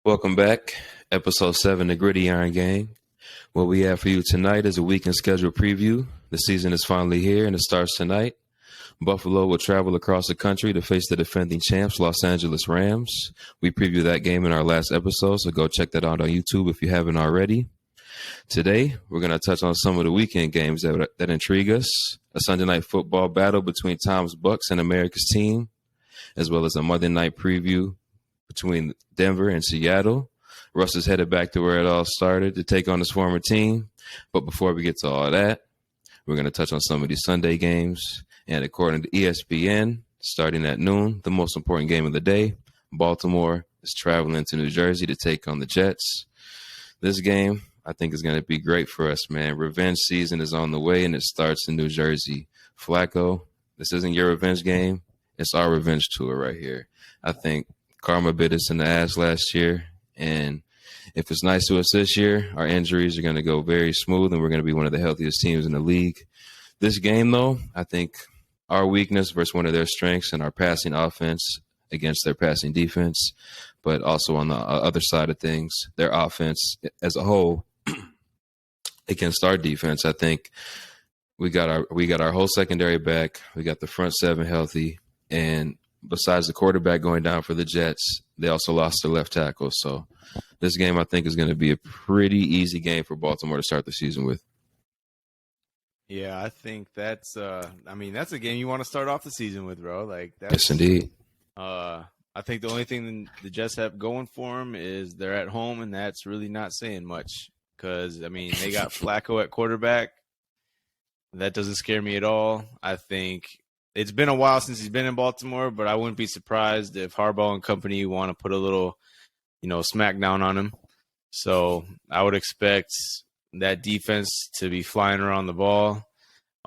Welcome back. Episode 7, the Griddyiron Gang. What we have for you tonight is a weekend schedule preview. The season is finally here and it starts tonight. Buffalo will travel across the country to face the defending champs, Los Angeles Rams. We previewed that game in our last episode, so go check that out on YouTube if you haven't already. Today, we're going to touch on some of the weekend games that intrigue us. A Sunday night football battle between Tom's Bucks and America's team, as well as a Monday night preview between Denver and Seattle. Russ is headed back to where it all started to take on his former team. But before we get to all that, we're going to touch on some of these Sunday games. And according to ESPN, starting at noon, the most important game of the day, Baltimore is traveling to New Jersey to take on the Jets. This game, I think, is going to be great for us, man. Revenge season is on the way, and it starts in New Jersey. Flacco, this isn't your revenge game. It's our revenge tour right here. I think karma bit us in the ass last year, and if it's nice to us this year, our injuries are going to go very smooth, and we're going to be one of the healthiest teams in the league. This game, though, I think our weakness versus one of their strengths in our passing offense against their passing defense, but also on the other side of things, their offense as a whole against our defense. I think we got our whole secondary back. We got the front seven healthy, and besides the quarterback going down for the Jets, they also lost their left tackle. So this game, I think, is going to be a pretty easy game for Baltimore to start the season with. Yeah, I think that's that's a game you want to start off the season with, bro. Yes, indeed. I think the only thing the Jets have going for them is they're at home, and that's really not saying much because, they got Flacco at quarterback. That doesn't scare me at all. I think it's been a while since he's been in Baltimore, but I wouldn't be surprised if Harbaugh and company want to put a little, smackdown on him. So I would expect that defense to be flying around the ball.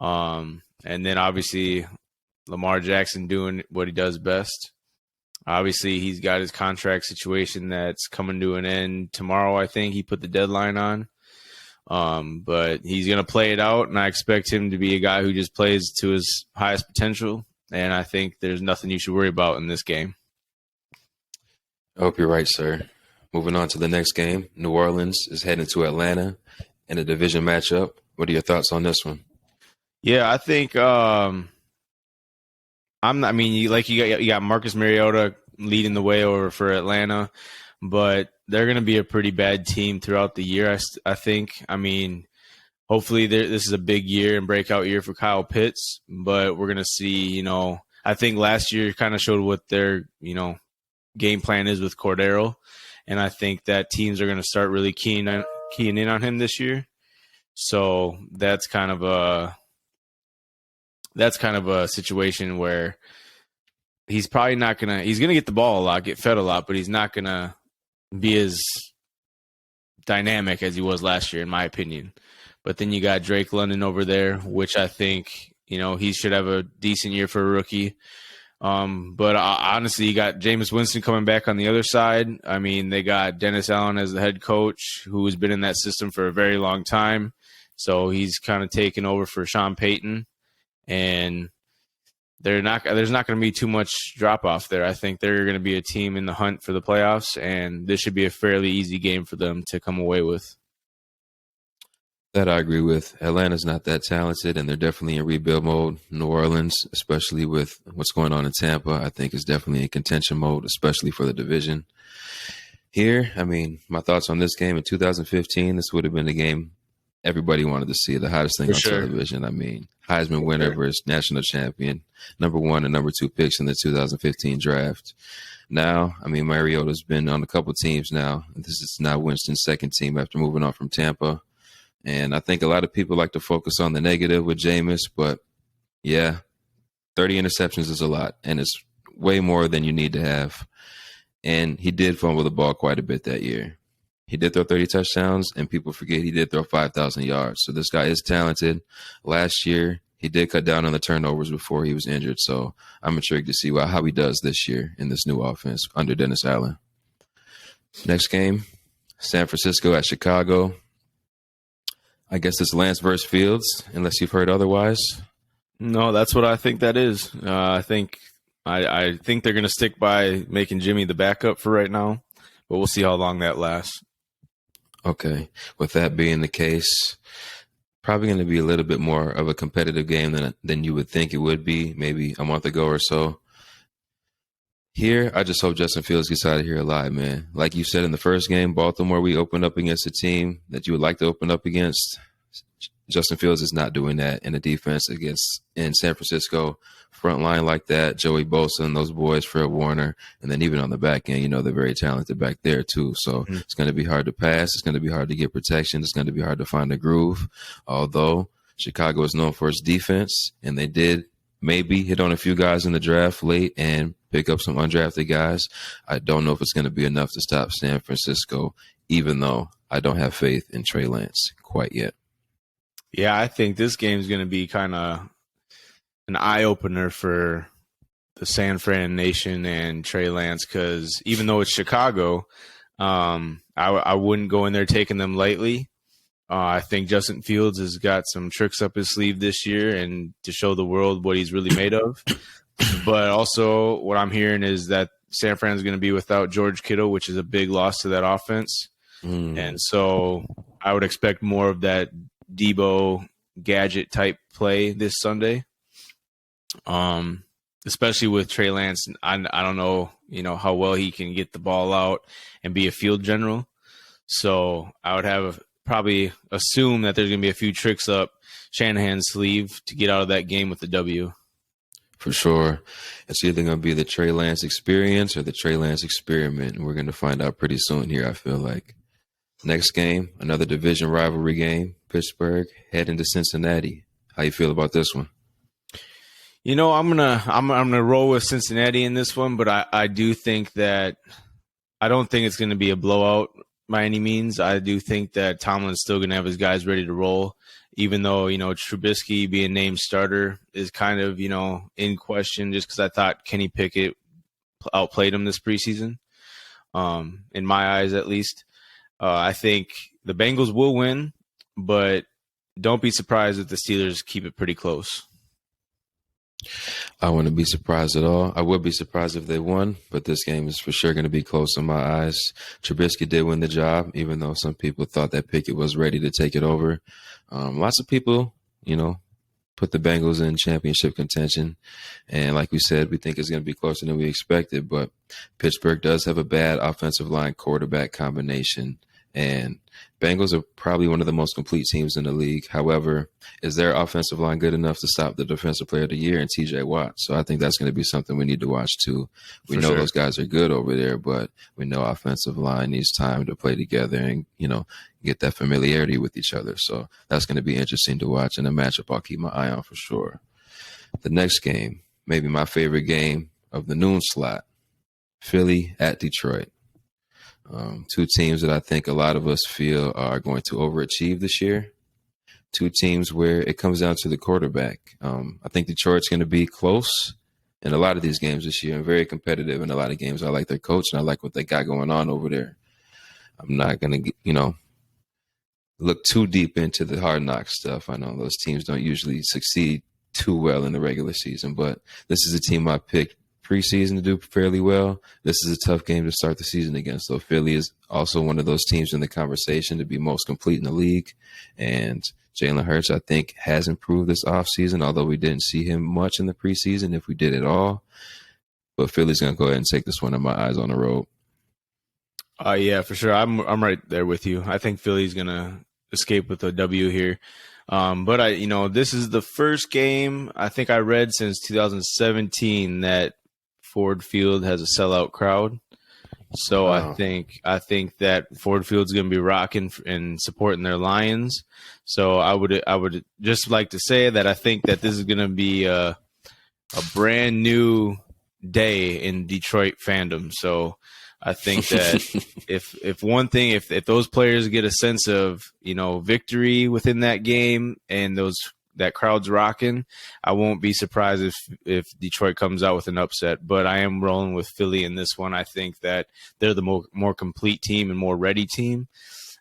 And then obviously Lamar Jackson doing what he does best. Obviously he's got his contract situation that's coming to an end tomorrow. I think he put the deadline on. But he's going to play it out, and I expect him to be a guy who just plays to his highest potential. And I think there's nothing you should worry about in this game. I hope you're right, sir. Moving on to the next game, New Orleans is heading to Atlanta in a division matchup. What are your thoughts on this one? Yeah, I think you got Marcus Mariota leading the way over for Atlanta, but they're going to be a pretty bad team throughout the year. I think. Hopefully this is a big year and breakout year for Kyle Pitts, but we're going to see. I think last year kind of showed what their game plan is with Cordero, and I think that teams are going to start really keying in on him this year. So that's kind of a situation where he's probably not going to – he's going to get the ball a lot, get fed a lot, but he's not going to be as dynamic as he was last year, in my opinion. But then you got Drake London over there, which I think, he should have a decent year for a rookie. But honestly, you got Jameis Winston coming back on the other side. They got Dennis Allen as the head coach, who has been in that system for a very long time. So he's kind of taken over for Sean Payton, and there's not going to be too much drop off there. I think they're going to be a team in the hunt for the playoffs, and this should be a fairly easy game for them to come away with. That I agree with. Atlanta's not that talented, and they're definitely in rebuild mode. New Orleans, especially with what's going on in Tampa, I think is definitely in contention mode, especially for the division. Here, my thoughts on this game in 2015, this would have been the game everybody wanted to see, the hottest thing on television. Heisman winner versus national champion, number 1 and number 2 picks in the 2015 draft. Now, Mariota's been on a couple teams now. This is now Winston's second team after moving on from Tampa. And I think a lot of people like to focus on the negative with Jameis, but yeah, 30 interceptions is a lot, and it's way more than you need to have. And he did fumble the ball quite a bit that year. He did throw 30 touchdowns, and people forget he did throw 5,000 yards. So this guy is talented. Last year, he did cut down on the turnovers before he was injured. So I'm intrigued to see how he does this year in this new offense under Dennis Allen. Next game, San Francisco at Chicago. I guess it's Lance versus Fields, unless you've heard otherwise. No, that's what I think that is. I think they're going to stick by making Jimmy the backup for right now. but we'll see how long that lasts. Okay. With that being the case, probably going to be a little bit more of a competitive game than you would think it would be maybe a month ago or so. Here, I just hope Justin Fields gets out of here alive, man. Like you said in the first game, Baltimore, we opened up against a team that you would like to open up against. Justin Fields is not doing that in the defense in San Francisco. Front line like that, Joey Bosa and those boys, Fred Warner, and then even on the back end, they're very talented back there too. So It's going to be hard to pass. It's going to be hard to get protection. It's going to be hard to find a groove. Although Chicago is known for its defense, and they did maybe hit on a few guys in the draft late and pick up some undrafted guys. I don't know if it's going to be enough to stop San Francisco, even though I don't have faith in Trey Lance quite yet. Yeah, I think this game is going to be kind of an eye-opener for the San Fran Nation and Trey Lance, because even though it's Chicago, I wouldn't go in there taking them lightly. I think Justin Fields has got some tricks up his sleeve this year and to show the world what he's really made of. But also what I'm hearing is that San Fran is going to be without George Kittle, which is a big loss to that offense. And so I would expect more of that Debo gadget type play this Sunday. Especially with Trey Lance. I don't know, how well he can get the ball out and be a field general. So I would probably assume that there's going to be a few tricks up Shanahan's sleeve to get out of that game with the W. For sure. It's either going to be the Trey Lance experience or the Trey Lance experiment. And we're going to find out pretty soon here, I feel like. Next game, another division rivalry game. Pittsburgh heading to Cincinnati. How you feel about this one? I'm gonna roll with Cincinnati in this one, but I do think that I don't think it's going to be a blowout by any means. I do think that Tomlin's still going to have his guys ready to roll, even though Trubisky being named starter is kind of in question, just because I thought Kenny Pickett outplayed him this preseason, in my eyes at least. I think the Bengals will win, but don't be surprised if the Steelers keep it pretty close. I wouldn't be surprised at all. I would be surprised if they won, but this game is for sure going to be close in my eyes. Trubisky did win the job, even though some people thought that Pickett was ready to take it over. Lots of people, put the Bengals in championship contention. And like we said, we think it's going to be closer than we expected, but Pittsburgh does have a bad offensive line quarterback combination. And Bengals are probably one of the most complete teams in the league. However, is their offensive line good enough to stop the defensive player of the year and TJ Watt? So I think that's going to be something we need to watch too. We know those guys are good over there, but we know offensive line needs time to play together and, get that familiarity with each other. So that's going to be interesting to watch, and a matchup I'll keep my eye on for sure. The next game, maybe my favorite game of the noon slot, Philly at Detroit. Two teams that I think a lot of us feel are going to overachieve this year. Two teams where it comes down to the quarterback. I think Detroit's going to be close in a lot of these games this year and very competitive in a lot of games. I like their coach and I like what they got going on over there. I'm not going to, look too deep into the hard knock stuff. I know those teams don't usually succeed too well in the regular season, but this is a team I picked preseason to do fairly well. This is a tough game to start the season against. So Philly is also one of those teams in the conversation to be most complete in the league. And Jalen Hurts, I think, has improved this offseason, although we didn't see him much in the preseason, if we did at all. But Philly's going to go ahead and take this one in my eyes on the road. Yeah, for sure. I'm right there with you. I think Philly's going to escape with a W here. But this is the first game I think I read since 2017 that Ford Field has a sellout crowd. So wow. I think that Ford Field's going to be rocking and supporting their Lions. So I would just like to say that I think that this is going to be a brand new day in Detroit fandom. So I think that if those players get a sense of, victory within that game and that crowd's rocking, I won't be surprised if Detroit comes out with an upset. But I am rolling with Philly in this one. I think that they're the more complete team and more ready team.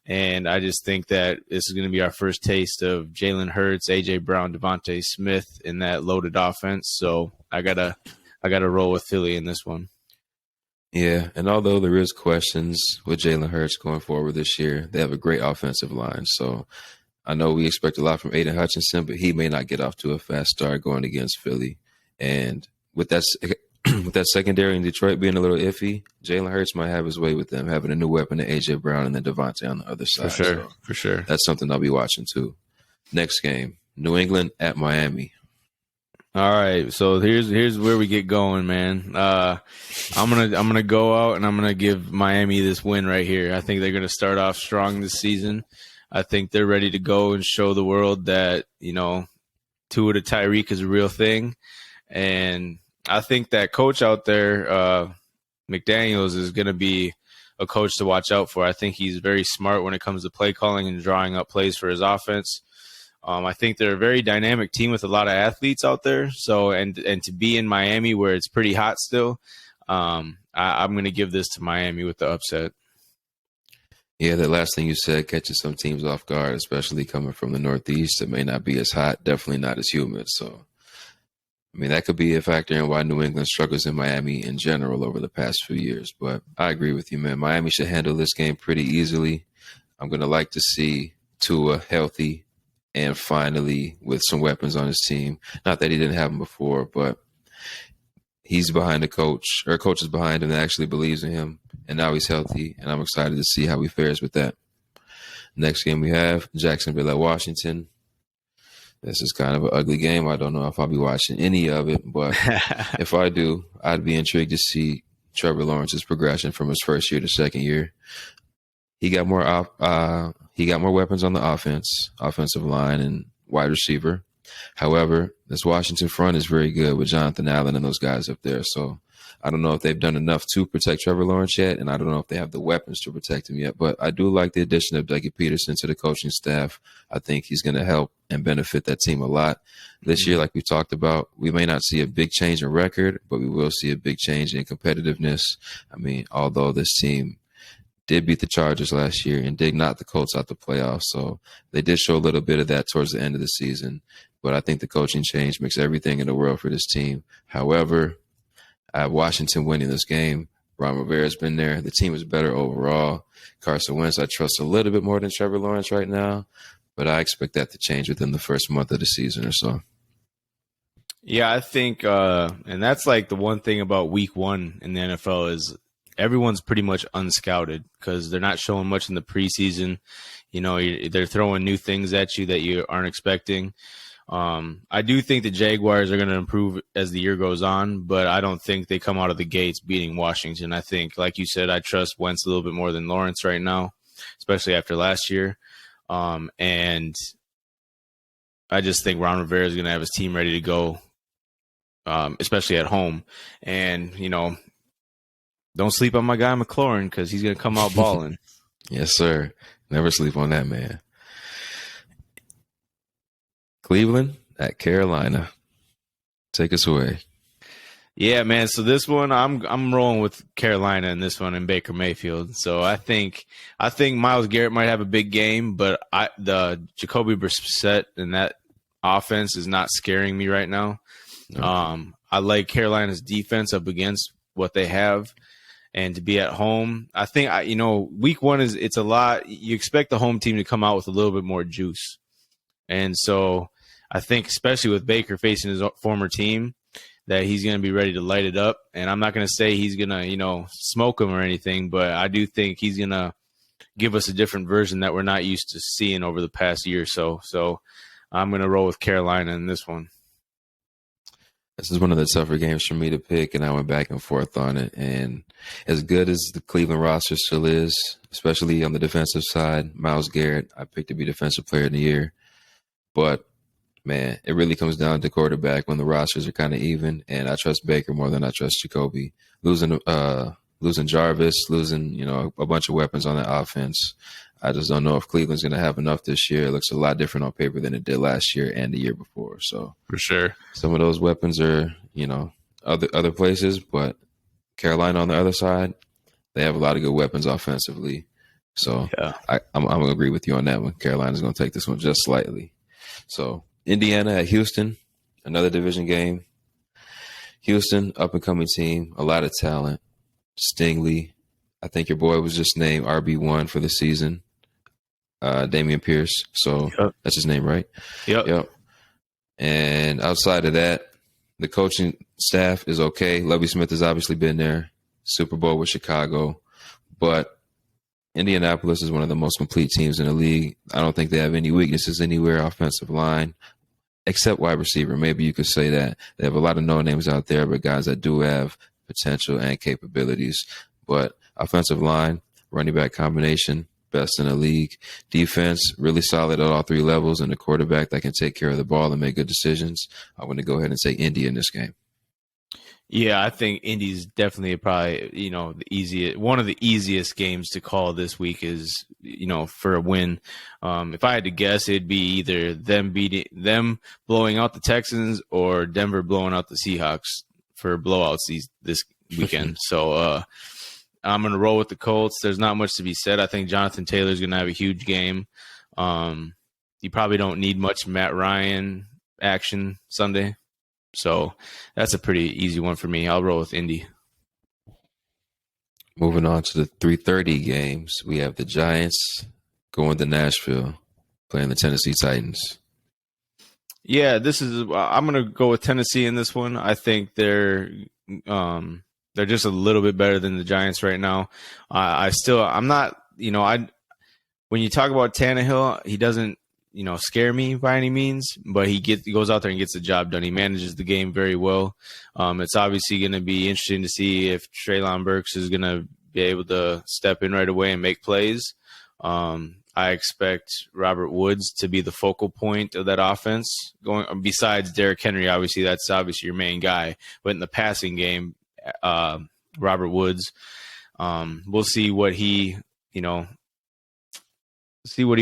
And I just think that this is going to be our first taste of Jalen Hurts, A.J. Brown, Devontae Smith in that loaded offense. So I gotta roll with Philly in this one. Yeah, and although there is questions with Jalen Hurts going forward this year, they have a great offensive line. So I know we expect a lot from Aiden Hutchinson, but he may not get off to a fast start going against Philly. And with that with that secondary in Detroit being a little iffy, Jalen Hurts might have his way with them, having a new weapon in AJ Brown and then Devontae on the other For side. sure, So for sure. that's something I'll be watching too. Next game, New England at Miami. All right, so here's where we get going, man. I'm gonna go out and I'm gonna give Miami this win right here. I think they're gonna start off strong this season. I think they're ready to go and show the world that Tua to Tyreek is a real thing, and I think that coach out there, McDaniels, is gonna be a coach to watch out for. I think he's very smart when it comes to play calling and drawing up plays for his offense. I think they're a very dynamic team with a lot of athletes out there. So, and to be in Miami where it's pretty hot still, I'm going to give this to Miami with the upset. Yeah, that last thing you said catches some teams off guard, especially coming from the Northeast. It may not be as hot, definitely not as humid. So, I mean, that could be a factor in why New England struggles in Miami in general over the past few years. But I agree with you, man. Miami should handle this game pretty easily. I'm going to like to see Tua healthy and finally with some weapons on his team. Not that he didn't have them before, but he's behind the coach, or coach is behind him that actually believes in him, and now he's healthy, and I'm excited to see how he fares with that. Next game we have Jacksonville at Washington. This is kind of an ugly game. I don't know if I'll be watching any of it, but if I do, I'd be intrigued to see Trevor Lawrence's progression from his first year to second year. He got more weapons on the offensive line and wide receiver. However, this Washington front is very good with Jonathan Allen and those guys up there. So I don't know if they've done enough to protect Trevor Lawrence yet, and I don't know if they have the weapons to protect him yet. But I do like the addition of Doug Peterson to the coaching staff. I think he's going to help and benefit that team a lot. This year, like we talked about, we may not see a big change in record, but we will see a big change in competitiveness. I mean, although this team did beat the Chargers last year and did knock the Colts out the playoffs. So they did show a little bit of that towards the end of the season. But I think the coaching change makes everything in the world for this team. However, I have Washington winning this game. Ron Rivera's been there. The team is better overall. Carson Wentz, I trust a little bit more than Trevor Lawrence right now. But I expect that to change within the first month of the season or so. Yeah, I think, and that's like the one thing about week one in the NFL is everyone's pretty much unscouted because they're not showing much in the preseason. They're throwing new things at you that you aren't expecting. I do think the Jaguars are going to improve as the year goes on, but I don't think they come out of the gates beating Washington. I think, like you said, I trust Wentz a little bit more than Lawrence right now, especially after last year. And I just think Ron Rivera is going to have his team ready to go, especially at home. And, don't sleep on my guy McLaurin because he's going to come out balling. Yes, sir. Never sleep on that man. Cleveland at Carolina. Take us away. Yeah, man. So this one, I'm rolling with Carolina in this one and Baker Mayfield. So I think Myles Garrett might have a big game, but the Jacoby Brissett and that offense is not scaring me right now. Okay. I like Carolina's defense up against what they have. And to be at home, I think, week one it's a lot. You expect the home team to come out with a little bit more juice. And so I think, especially with Baker facing his former team, that he's going to be ready to light it up. And I'm not going to say he's going to, smoke him or anything, but I do think he's going to give us a different version that we're not used to seeing over the past year or so. So I'm going to roll with Carolina in this one. This is one of the tougher games for me to pick, and I went back and forth on it. And as good as the Cleveland roster still is, especially on the defensive side, Myles Garrett, I picked to be Defensive Player of the Year. But, man, it really comes down to quarterback when the rosters are kind of even, and I trust Baker more than I trust Jacoby. Losing Jarvis, losing, a bunch of weapons on that offense. I just don't know if Cleveland's going to have enough this year. It looks a lot different on paper than it did last year and the year before. So for sure, some of those weapons are, other places, but Carolina on the other side, they have a lot of good weapons offensively. So yeah. I'm going to agree with you on that one. Carolina's going to take this one just slightly. So Indiana at Houston, another division game. Houston, up-and-coming team, a lot of talent. Stingley. I think your boy was just named RB1 for the season. Damian Pierce. So Yep. that's his name, right? Yep. And outside of that, the coaching staff is okay. Lovie Smith has obviously been there. Super Bowl with Chicago. But Indianapolis is one of the most complete teams in the league. I don't think they have any weaknesses anywhere, offensive line, except wide receiver. Maybe you could say that. They have a lot of no-names out there, but guys that do have potential and capabilities. But offensive line, running back combination, best in the league. Defense, really solid at all three levels, and a quarterback that can take care of the ball and make good decisions. I'm going to go ahead and take Indy in this game. Yeah, I think Indy's definitely probably, one of the easiest games to call this week is, for a win. If I had to guess, it'd be either them blowing out the Texans or Denver blowing out the Seahawks for blowouts this weekend. So I'm going to roll with the Colts. There's not much to be said. I think Jonathan Taylor's going to have a huge game. You probably don't need much Matt Ryan action Sunday. So that's a pretty easy one for me. I'll roll with Indy. Moving on to the 3:30 games, we have the Giants going to Nashville, playing the Tennessee Titans. Yeah, I'm going to go with Tennessee in this one. I think they're just a little bit better than the Giants right now. I'm not, when you talk about Tannehill, he doesn't, scare me by any means, but he goes out there and gets the job done. He manages the game very well. It's obviously going to be interesting to see if Treylon Burks is going to be able to step in right away and make plays. I expect Robert Woods to be the focal point of that offense. Besides Derrick Henry, obviously that's your main guy. But in the passing game, Robert Woods, we'll see what he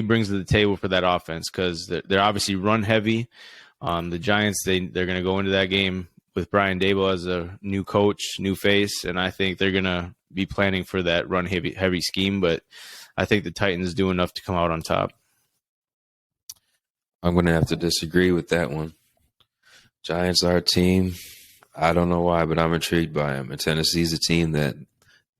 brings to the table for that offense, because they're obviously run heavy. The Giants, they're going to go into that game with Brian Daboll as a new coach, new face, and I think they're going to be planning for that run heavy scheme. But I think the Titans do enough to come out on top. I'm going to have to disagree with that one. Giants are a team. I don't know why, but I'm intrigued by them. And Tennessee's a team that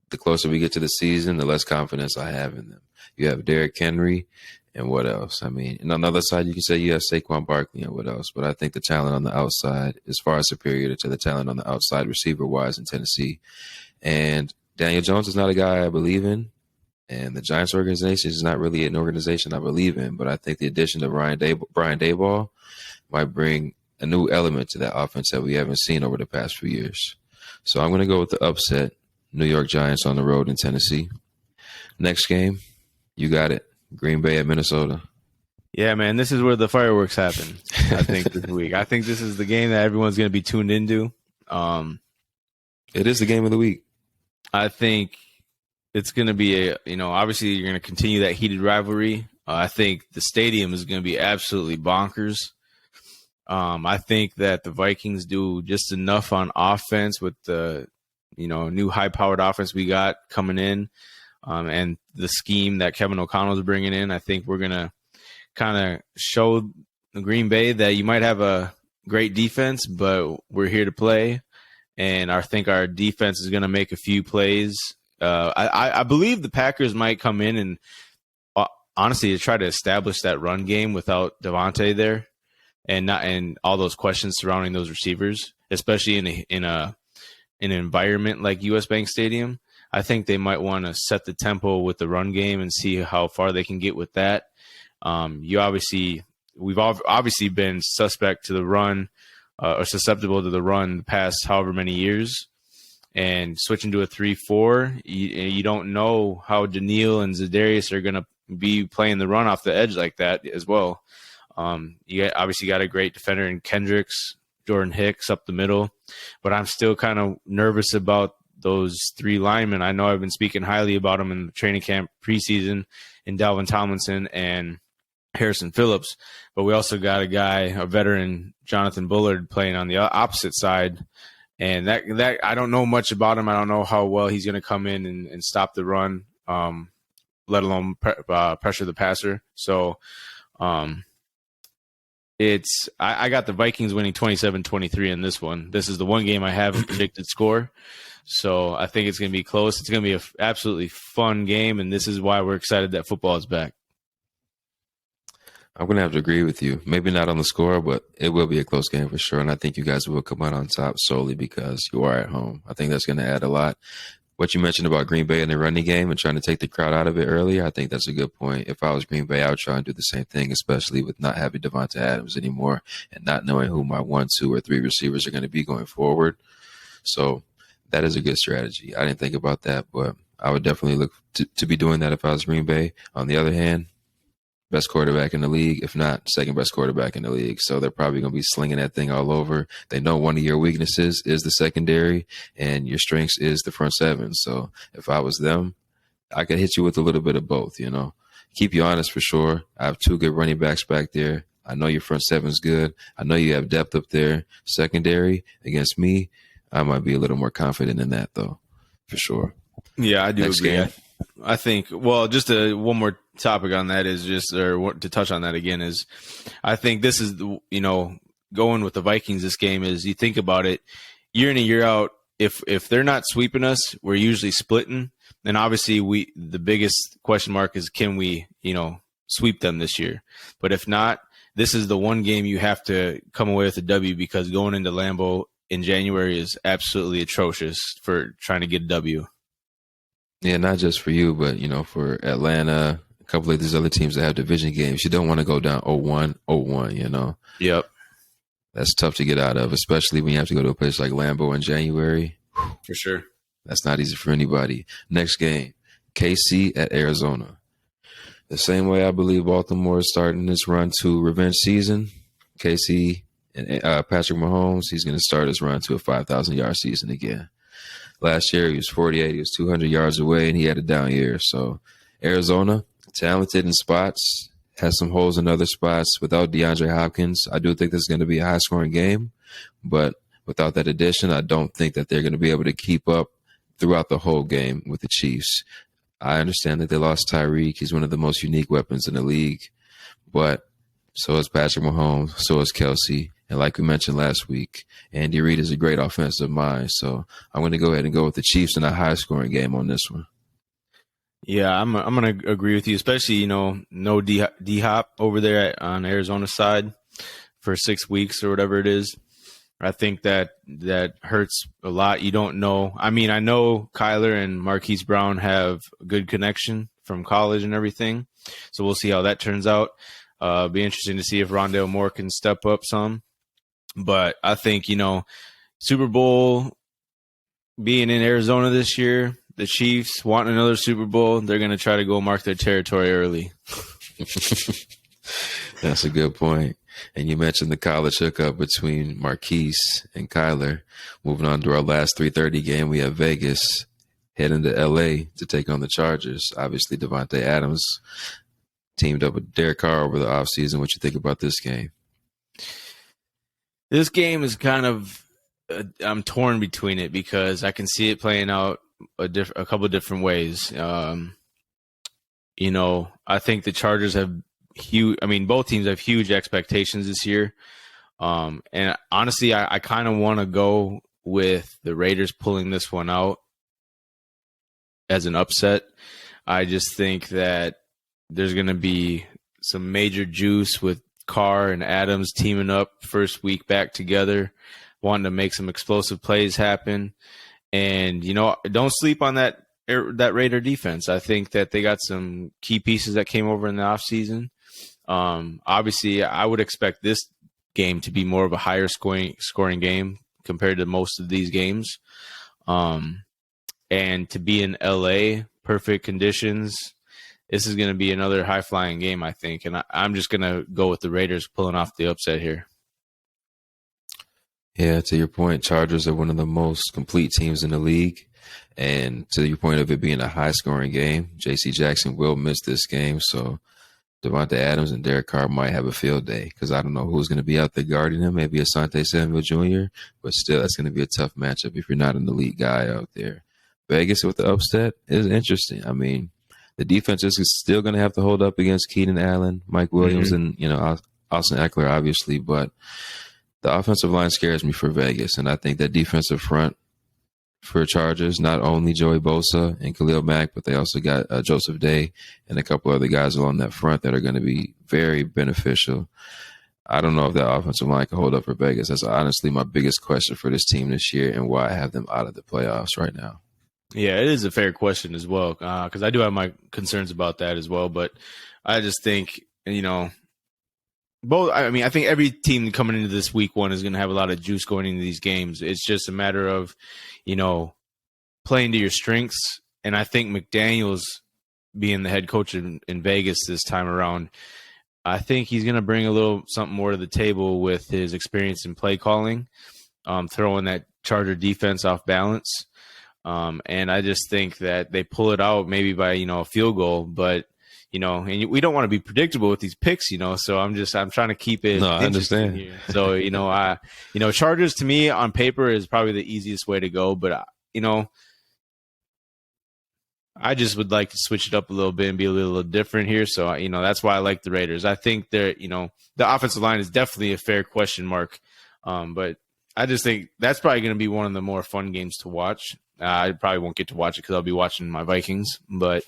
the closer we get to the season, the less confidence I have in them. You have Derrick Henry, and what else? I mean, and on the other side, you can say you have Saquon Barkley and what else. But I think the talent on the outside is far superior to the talent on the outside receiver-wise in Tennessee. And Daniel Jones is not a guy I believe in. And the Giants organization is not really an organization I believe in. But I think the addition of Brian Daboll might bring a new element to that offense that we haven't seen over the past few years. So I'm going to go with the upset, New York Giants on the road in Tennessee. Next game, you got it. Green Bay at Minnesota. Yeah, man, this is where the fireworks happen, I think, this week. I think this is the game that everyone's going to be tuned into. It is the game of the week. I think it's going to be obviously you're going to continue that heated rivalry. I think the stadium is going to be absolutely bonkers. I think that the Vikings do just enough on offense with the, new high-powered offense we got coming in, and the scheme that Kevin O'Connell's bringing in. I think we're going to kind of show the Green Bay that you might have a great defense, but we're here to play. And I think our defense is going to make a few plays. I believe the Packers might come in and honestly to try to establish that run game without Devontae there, and all those questions surrounding those receivers, especially in an environment like US Bank Stadium. I think they might want to set the tempo with the run game and see how far they can get with that. We've obviously been suspect to the run or susceptible to the run the past however many years. And switching to a 3-4, you don't know how Daniil and Za'Darius are going to be playing the run off the edge like that as well. You obviously got a great defender in Kendricks, Jordan Hicks up the middle, but I'm still kind of nervous about those three linemen. I know I've been speaking highly about them in the training camp preseason in Dalvin Tomlinson and Harrison Phillips, but we also got a veteran, Jonathan Bullard, playing on the opposite side. And that I don't know much about him. I don't know how well he's going to come in and stop the run, let alone pressure the passer. So I got the Vikings winning 27-23 in this one. This is the one game I have a predicted score. So I think it's going to be close. It's going to be an absolutely fun game, and this is why we're excited that football is back. I'm going to have to agree with you. Maybe not on the score, but it will be a close game for sure. And I think you guys will come out on top solely because you are at home. I think that's going to add a lot. What you mentioned about Green Bay and the running game and trying to take the crowd out of it earlier, I think that's a good point. If I was Green Bay, I would try and do the same thing, especially with not having Devonta Adams anymore and not knowing who my 1, 2, or 3 receivers are going to be going forward. So that is a good strategy. I didn't think about that, but I would definitely look to be doing that if I was Green Bay. On the other hand, best quarterback in the league, if not second best quarterback in the league. So they're probably going to be slinging that thing all over. They know one of your weaknesses is the secondary and your strengths is the front seven. So if I was them, I could hit you with a little bit of both, you know. Keep you honest for sure. I have 2 good running backs back there. I know your front seven's good. I know you have depth up there. Secondary against me, I might be a little more confident in that though, for sure. Yeah, I do Next agree. game. I think, well, just one more topic on that is to touch on that again is I think this is, going with the Vikings this game is you think about it, year in and year out, if they're not sweeping us, we're usually splitting. And obviously the biggest question mark is can we, sweep them this year? But if not, this is the one game you have to come away with a W because going into Lambeau in January is absolutely atrocious for trying to get a W. Yeah, not just for you, but, for Atlanta, a couple of these other teams that have division games. You don't want to go down 0-1, Yep. That's tough to get out of, especially when you have to go to a place like Lambeau in January. For sure. That's not easy for anybody. Next game, KC at Arizona. The same way I believe Baltimore is starting this run to revenge season, KC and Patrick Mahomes, he's going to start his run to a 5,000-yard season again. Last year, he was 48. He was 200 yards away, and he had a down year. So Arizona, talented in spots, has some holes in other spots. Without DeAndre Hopkins, I do think this is going to be a high-scoring game. But without that addition, I don't think that they're going to be able to keep up throughout the whole game with the Chiefs. I understand that they lost Tyreek. He's one of the most unique weapons in the league. But so is Patrick Mahomes. So is Kelsey. And like we mentioned last week, Andy Reid is a great offensive mind. So I'm going to go ahead and go with the Chiefs in a high-scoring game on this one. Yeah, I'm going to agree with you, especially, no D-Hop over there on Arizona's side for 6 weeks or whatever it is. I think that hurts a lot. You don't know. I mean, I know Kyler and Marquise Brown have a good connection from college and everything. So we'll see how that turns out. Be interesting to see if Rondale Moore can step up some. But I think, Super Bowl being in Arizona this year, the Chiefs wanting another Super Bowl, they're going to try to go mark their territory early. That's a good point. And you mentioned the college hookup between Marquise and Kyler. Moving on to our last 3:30 game, we have Vegas heading to L.A. to take on the Chargers. Obviously, Devontae Adams teamed up with Derek Carr over the offseason. What you think about this game? This game is kind of I'm torn between it because I can see it playing out a couple of different ways. I think the Chargers have huge. I mean, both teams have huge expectations this year. And honestly, I kind of want to go with the Raiders pulling this one out as an upset. I just think that there's going to be some major juice with Carr and Adams teaming up first week back together, wanting to make some explosive plays happen. And, don't sleep on that Raider defense. I think that they got some key pieces that came over in the offseason. Obviously, I would expect this game to be more of a higher scoring game compared to most of these games. And to be in LA, perfect conditions, this is going to be another high-flying game, I think. And I'm just going to go with the Raiders pulling off the upset here. Yeah, to your point, Chargers are one of the most complete teams in the league. And to your point of it being a high-scoring game, J.C. Jackson will miss this game. So Devontae Adams and Derek Carr might have a field day because I don't know who's going to be out there guarding him. Maybe Asante Samuel Jr., but still, that's going to be a tough matchup if you're not an elite guy out there. Vegas with the upset is interesting. I mean, the defense is still going to have to hold up against Keenan Allen, Mike Williams, and Austin Eckler, obviously. But the offensive line scares me for Vegas, and I think that defensive front for Chargers. Not only Joey Bosa and Khalil Mack, but they also got Joseph Day and a couple other guys along that front that are going to be very beneficial. I don't know if that offensive line can hold up for Vegas. That's honestly my biggest question for this team this year and why I have them out of the playoffs right now. Yeah, it is a fair question as well, because I do have my concerns about that as well. But I just think, both. I mean, I think every team coming into this week one is going to have a lot of juice going into these games. It's just a matter of, playing to your strengths. And I think McDaniels being the head coach in Vegas this time around, I think he's going to bring a little something more to the table with his experience in play calling, throwing that Charger defense off balance. And I just think that they pull it out maybe by, a field goal, but, and we don't want to be predictable with these picks, so I'm trying to keep it. No, I understand. Here. So, Chargers to me on paper is probably the easiest way to go, but, I just would like to switch it up a little bit and be a little different here. So, that's why I like the Raiders. I think they're, the offensive line is definitely a fair question mark. But I just think that's probably going to be one of the more fun games to watch. I probably won't get to watch it because I'll be watching my Vikings, but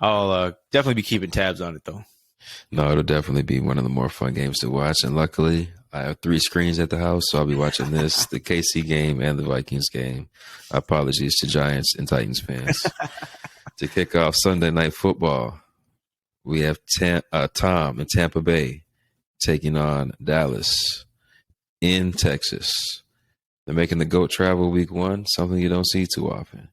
I'll definitely be keeping tabs on it, though. No, it'll definitely be one of the more fun games to watch. And luckily, I have 3 screens at the house, so I'll be watching this, the KC game, and the Vikings game. Apologies to Giants and Titans fans. To kick off Sunday Night Football, we have Tom in Tampa Bay taking on Dallas in Texas. They're making the GOAT travel week 1, something you don't see too often.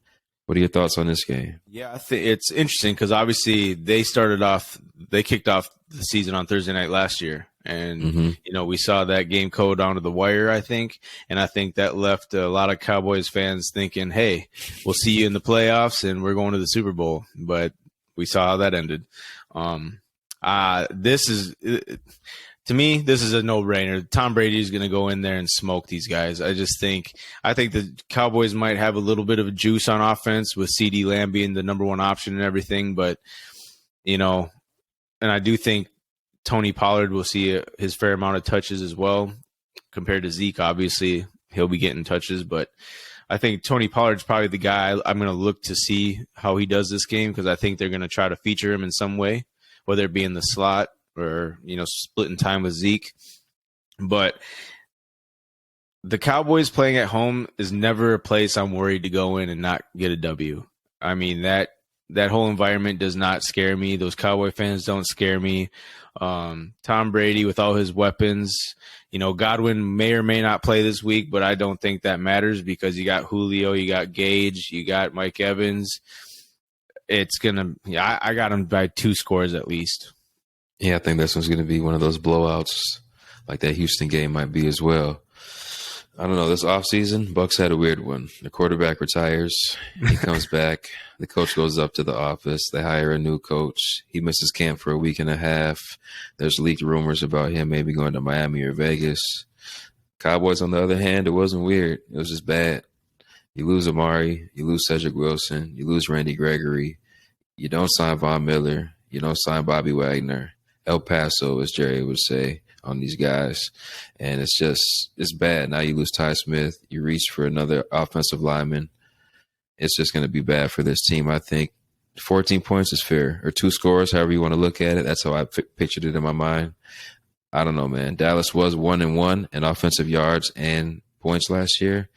What are your thoughts on this game? Yeah, I think it's interesting because obviously they kicked off the season on Thursday night last year. And, we saw that game go down to the wire, I think. And I think that left a lot of Cowboys fans thinking, hey, we'll see you in the playoffs and we're going to the Super Bowl. But we saw how that ended. To me, this is a no-brainer. Tom Brady is going to go in there and smoke these guys. I think the Cowboys might have a little bit of a juice on offense with CeeDee Lamb being the number 1 option and everything. But, and I do think Tony Pollard will see his fair amount of touches as well compared to Zeke. Obviously, he'll be getting touches. But I think Tony Pollard's probably the guy I'm going to look to see how he does this game because I think they're going to try to feature him in some way, whether it be in the slot or, splitting time with Zeke. But the Cowboys playing at home is never a place I'm worried to go in and not get a W. I mean, that whole environment does not scare me. Those Cowboy fans don't scare me. Tom Brady with all his weapons, Godwin may or may not play this week, but I don't think that matters because you got Julio, you got Gage, you got Mike Evans. I got him by 2 scores at least. Yeah, I think this one's going to be one of those blowouts like that Houston game might be as well. I don't know. This offseason, Bucks had a weird one. The quarterback retires. He comes back. The coach goes up to the office. They hire a new coach. He misses camp for a week and a half. There's leaked rumors about him maybe going to Miami or Vegas. Cowboys, on the other hand, it wasn't weird. It was just bad. You lose Amari. You lose Cedric Wilson. You lose Randy Gregory. You don't sign Von Miller. You don't sign Bobby Wagner. El Paso, as Jerry would say, on these guys. And it's bad. Now you lose Ty Smith. You reach for another offensive lineman. It's just going to be bad for this team. I think 14 points is fair, or 2 scores, however you want to look at it. That's how I pictured it in my mind. I don't know, man. Dallas was 1-1 in offensive yards and points last year,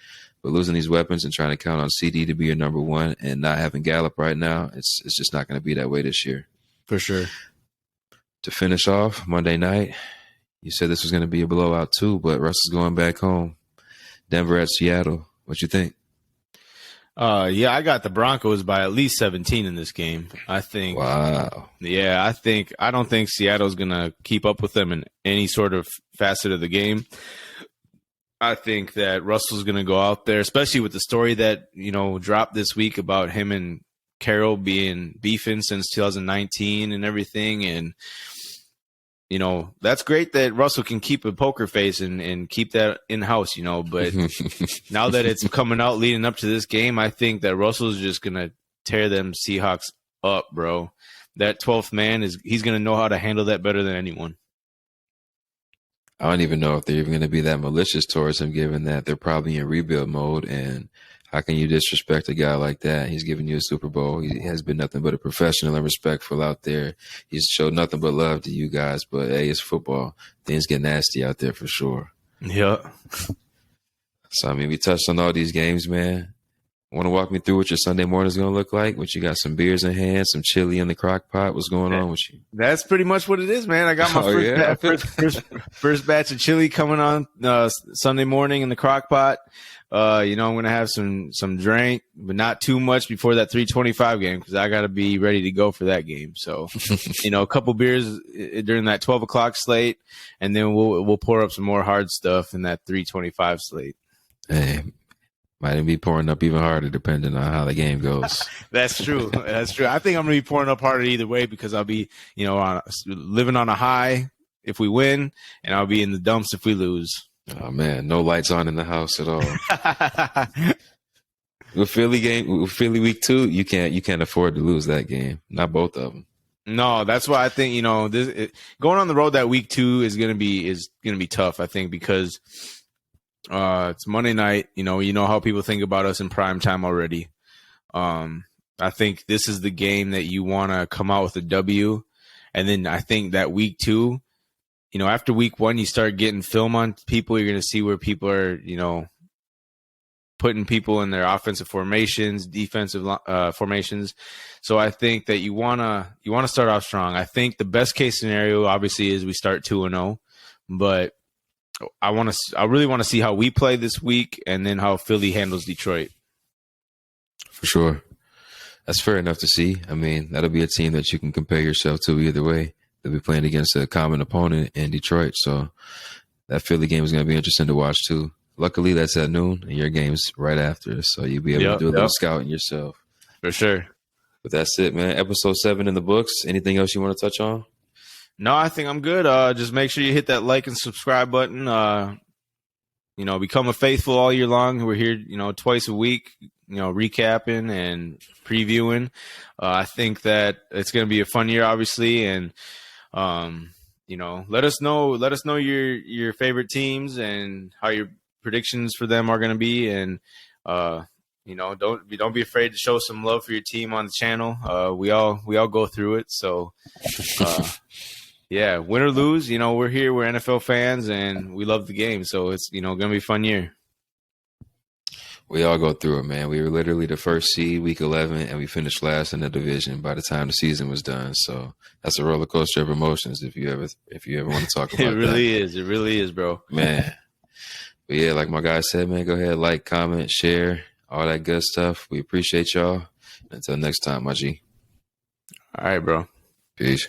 but losing these weapons and trying to count on CD to be your number 1 and not having Gallup right now, it's just not going to be that way this year. For sure. To finish off Monday night, you said this was going to be a blowout too, but Russ is going back home. Denver at Seattle. What you think? Yeah, I got the Broncos by at least 17 in this game. I think. Wow. Yeah, I don't think Seattle's going to keep up with them in any sort of facet of the game. I think that Russell's going to go out there, especially with the story that, dropped this week about him and Carroll beefing since 2019 and everything. And, that's great that Russell can keep a poker face and keep that in-house, but now that it's coming out leading up to this game, I think that Russell's just going to tear them Seahawks up, bro. That 12th man, he's going to know how to handle that better than anyone. I don't even know if they're even going to be that malicious towards him, given that they're probably in rebuild mode and How can you disrespect a guy like that? He's giving you a Super Bowl. He has been nothing but a professional and respectful out there. He's showed nothing but love to you guys. But hey, it's football. Things get nasty out there for sure. Yeah. So I mean, we touched on all these games, man. Want to walk me through what your Sunday morning is going to look like? What you got? Some beers in hand, some chili in the crock pot. What's going on with you? That's pretty much what it is, man. I got my first batch of chili coming on Sunday morning in the crock pot. I'm going to have some drink, but not too much before that 3:25 game because I got to be ready to go for that game. So, a couple beers during that 12 o'clock slate, and then we'll pour up some more hard stuff in that 3:25 slate. Hey. Might be pouring up even harder depending on how the game goes. That's true. That's true. I think I'm going to be pouring up harder either way because I'll be, living on a high if we win, and I'll be in the dumps if we lose. Oh man, no lights on in the house at all. With Philly week 2, you can't afford to lose that game. Not both of them. No, that's why I think going on the road that week 2 is going to be tough. I think because. It's Monday night. You know how people think about us in prime time already. I think this is the game that you want to come out with a W. And then I think that week 2, after week 1, you start getting film on people. You're going to see where people are, putting people in their offensive formations, defensive formations. So I think that you want to start off strong. I think the best case scenario obviously is we start 2-0, but I really want to see how we play this week and then how Philly handles Detroit. For sure. That's fair enough to see. I mean, that'll be a team that you can compare yourself to either way. They'll be playing against a common opponent in Detroit. So that Philly game is going to be interesting to watch too. Luckily, that's at noon and your game's right after. So you'll be able to do a little scouting yourself. For sure. But that's it, man. Episode 7 in the books. Anything else you want to touch on? No, I think I'm good. Just make sure you hit that like and subscribe button. Become a faithful all year long. We're here, twice a week, recapping and previewing. I think that it's going to be a fun year, obviously. And, let us know your favorite teams and how your predictions for them are going to be. And, don't be afraid to show some love for your team on the channel. We all go through it. So, yeah, win or lose, we're here. We're NFL fans, and we love the game. So it's, going to be a fun year. We all go through it, man. We were literally the first seed week 11, and we finished last in the division by the time the season was done. So that's a roller coaster of emotions if you ever want to talk about it. It really is, bro. Man. But yeah, like my guy said, man, go ahead, like, comment, share, all that good stuff. We appreciate y'all. Until next time, my G. All right, bro. Peace.